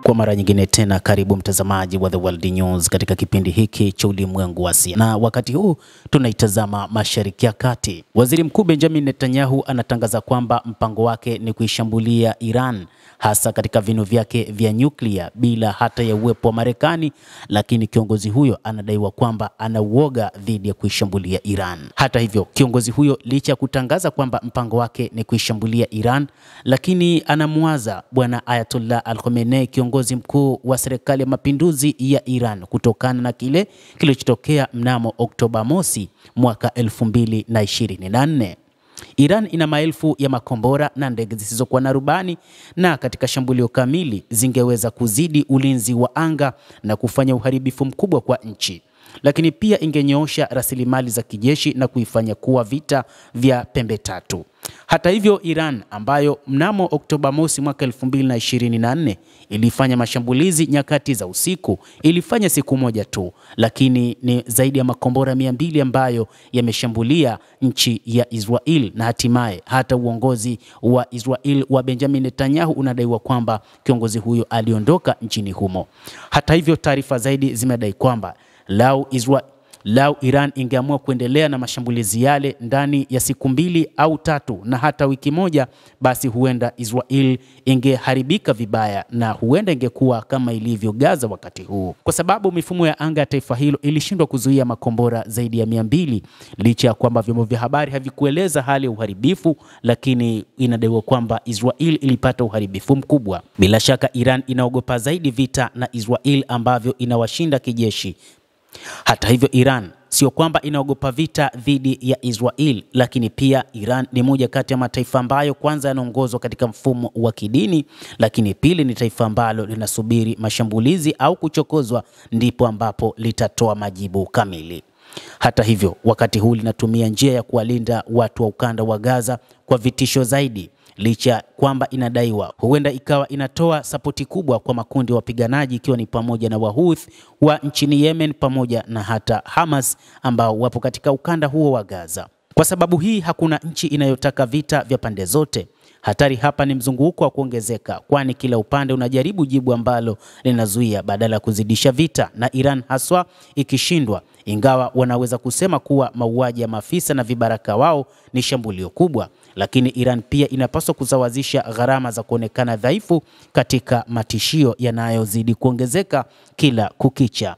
Kwa mara nyingine tena karibu mtazamaji wa The World News katika kipindi hiki cha ulimwengu wa siasa. Na wakati huu tunaitazama Mashariki ya Kati. Waziri Mkuu Benjamin Netanyahu anatangaza kwamba mpango wake ni kuishambulia Iran, hasa katika vinu vyake vya nyuklia bila hata ya uwepo wa Marekani, lakini kiongozi huyo anadaiwa kwamba ana uoga dhidi ya kuishambulia Iran. Hata hivyo, kiongozi huyo licha ya kutangaza kwamba mpango wake ni kuishambulia Iran, lakini anamwaza bwana Ayatollah Al-Khamenei, kiongozi mkuu wa serikali ya mapinduzi ya Iran, kutokana na kile kilichotokea mnamo Oktoba mosi mwaka 2024. Iran ina maelfu ya makombora na ndege zisizokuwa na rubani, na katika shambulio kamili zingeweza kuzidi ulinzi wa anga na kufanya uharibifu mkubwa kwa nchi. Lakini pia ingenyoosha rasilimali za kijeshi na kuifanya kuwa vita vya pembe tatu. Hata hivyo, Iran ambayo mnamo Oktoba mosi mwaka 2024 ilifanya mashambulizi nyakati za usiku, ilifanya siku moja tu, lakini ni zaidi ya makombora 200 ambayo yameshambulia nchi ya Israel, na hatimaye hata uongozi wa Israel wa Benjamin Netanyahu unadaiwa kwamba kiongozi huyo aliondoka nchini humo. Hata hivyo, taarifa zaidi zimedai kwamba lau Iran ingeamua kuendelea na mashambulizi yale ndani ya siku 2 au 3 na hata wiki moja, basi huenda Israel ingeharibika vibaya na huenda ingekuwa kama ilivyo Gaza wakati huu, kwa sababu mifumo ya anga ya taifa hilo ilishindwa kuzuia makombora zaidi ya 200, licha ya kwamba vyombo vya habari havikueleza hali ya uharibifu, lakini inadaiwa kwamba Israel ilipata uharibifu mkubwa. Bila shaka Iran inaogopa zaidi vita na Israel ambavyo inawashinda kijeshi. Hata hivyo, Iran sio kwamba inaogopa vita dhidi ya Israel, lakini pia Iran ni moja kati ya mataifa ambayo kwanza yanaongozwa katika mfumo wa kidini, lakini pili ni taifa ambalo linasubiri mashambulizi au kuchokozwa ndipo ambapo litatoa majibu kamili. Hata hivyo, wakati huu linatumia njia ya kuwalinda watu wa ukanda wa Gaza kwa vitisho zaidi, licha kwamba inadaiwa huenda ikawa inatoa sapoti kubwa kwa makundi ya wapiganaji, ikiwa ni pamoja na Wahouthi wa nchini Yemen pamoja na hata Hamas ambao wapo katika ukanda huo wa Gaza. Kwa sababu hii hakuna nchi inayotaka vita vya pande zote. Hatari hapa ni mzunguko wa kuongezeka, kwani kila upande unajaribu jibu ambalo linazuia badala ya kuzidisha vita, na Iran haswa ikishindwa, ingawa wanaweza kusema kuwa mauaji ya maafisa na vibaraka wao ni shambulio kubwa, lakini Iran pia inapaswa kusawazisha gharama za kuonekana dhaifu katika matishio yanayozidi kuongezeka kila kukicha.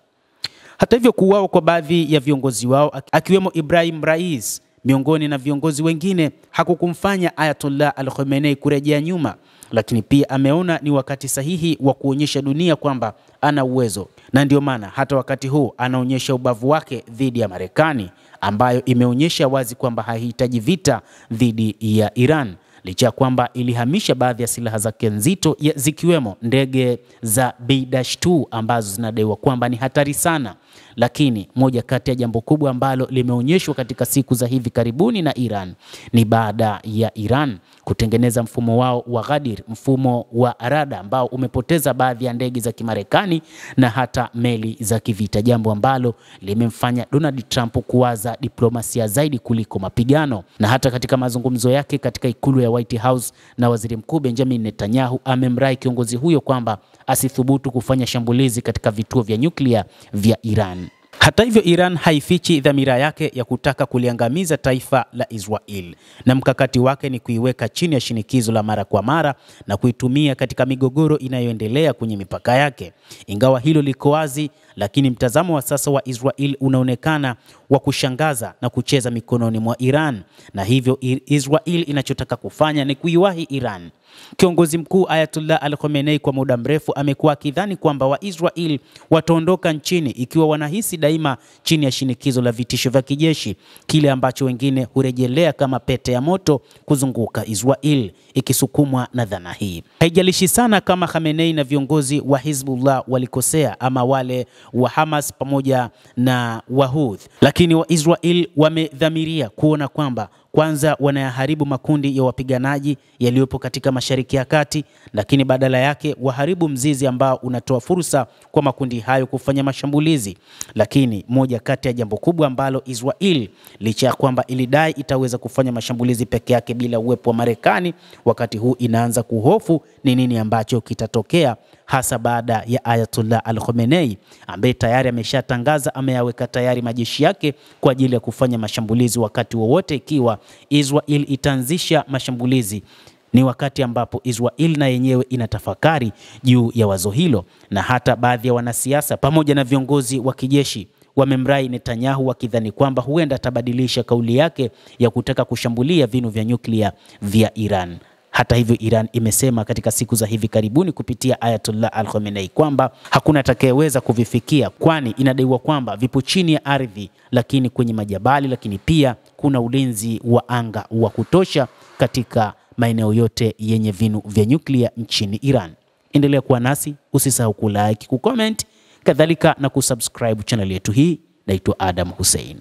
Hata hivyo, kuuawa kwa baadhi ya viongozi wao akiwemo Ibrahim Rais miongoni na viongozi wengine hakukumfanya Ayatollah Al-Khamenei kurejea nyuma, lakini pia ameona ni wakati sahihi wa kuonyesha dunia kwamba ana uwezo, na ndio maana hata wakati huu anaonyesha ubavu wake dhidi ya Marekani, ambayo imeonyesha wazi kwamba hahitaji vita dhidi ya Iran, licha ya kwamba ilihamisha baadhi ya silaha zake nzito zikiwemo ndege za B-2 ambazo zinadaiwa kwamba ni hatari sana. Lakini moja kati ya jambo kubwa ambalo limeonyeshwa katika siku za hivi karibuni na Iran ni baada ya Iran kutengeneza mfumo wao wa Ghadir, mfumo wa rada ambao umepoteza baadhi ya ndege za Kimarekani na hata meli za kivita, jambo ambalo limemfanya Donald Trump kuwaza diplomasia zaidi kuliko mapigano. Na hata katika mazungumzo yake katika ikulu ya White House na Waziri Mkuu Benjamin Netanyahu, amemrai kiongozi huyo kwamba asithubutu kufanya shambulizi katika vituo vya nyuklia vya Iran. Hata hivyo, Iran haifichi dhamira yake ya kutaka kuliangamiza taifa la Israel, na mkakati wake ni kuiweka chini ya shinikizo la mara kwa mara na kuitumia katika migogoro inayoendelea kwenye mipaka yake. Ingawa hilo liko wazi, lakini mtazamo wa sasa wa Israel unaonekana wa kushangaza na kucheza mikononi mwa Iran, na hivyo Israel inachotaka kufanya ni kuiwahi Iran. Kiongozi mkuu Ayatollah Al-Khamenei kwa muda mrefu amekuwa akidhani kwamba Waisrael wataondoka nchini ikiwa wanahisi daima chini ya shinikizo la vitisho vya kijeshi, kile ambacho wengine hurejelea kama pete ya moto kuzunguka Israel, ikisukumwa na dhana hii. Haijalishi sana kama Khamenei na viongozi wa Hezbollah walikosea ama wale wa Hamas pamoja na Wahouthi, lakini Waisrael wamedhamiria kuona kwamba kwanza wanayaharibu makundi ya wapiganaji yaliyopo katika Mashariki ya Kati, lakini badala yake waharibu mzizi ambao unatoa fursa kwa makundi hayo kufanya mashambulizi. Lakini moja kati ya jambo kubwa ambalo Israel, licha ya kwamba ilidai itaweza kufanya mashambulizi peke yake bila uwepo wa Marekani, wakati huu inaanza kuhofu ni nini ambacho kitatokea, hasa baada ya Ayatollah Al-Khamenei ambaye tayari ameshatangaza ameyaweka tayari majeshi yake kwa ajili ya kufanya mashambulizi wakati wowote ikiwa Israel itaanzisha mashambulizi. Ni wakati ambapo Israel na yenyewe inatafakari juu ya wazo hilo, na hata baadhi ya wanasiasa pamoja na viongozi wa kijeshi wamemrai Netanyahu wakidhani kwamba huenda atabadilisha kauli yake ya kutaka kushambulia vinu vya nyuklia vya Iran. Hata hivyo, Iran imesema katika siku za hivi karibuni kupitia Ayatollah Al-Khamenei kwamba hakuna atakayeweza kuvifikia, kwani inadaiwa kwamba vipo chini ya ardhi, lakini kwenye majabali, lakini pia kuna ulinzi wa anga wa kutosha katika maeneo yote yenye vinu vya nyuklia nchini Iran. Endelea kuwa nasi, usisahau kulike, kucomment, kadhalika na kusubscribe channel yetu hii. Naitwa Adam Hussein.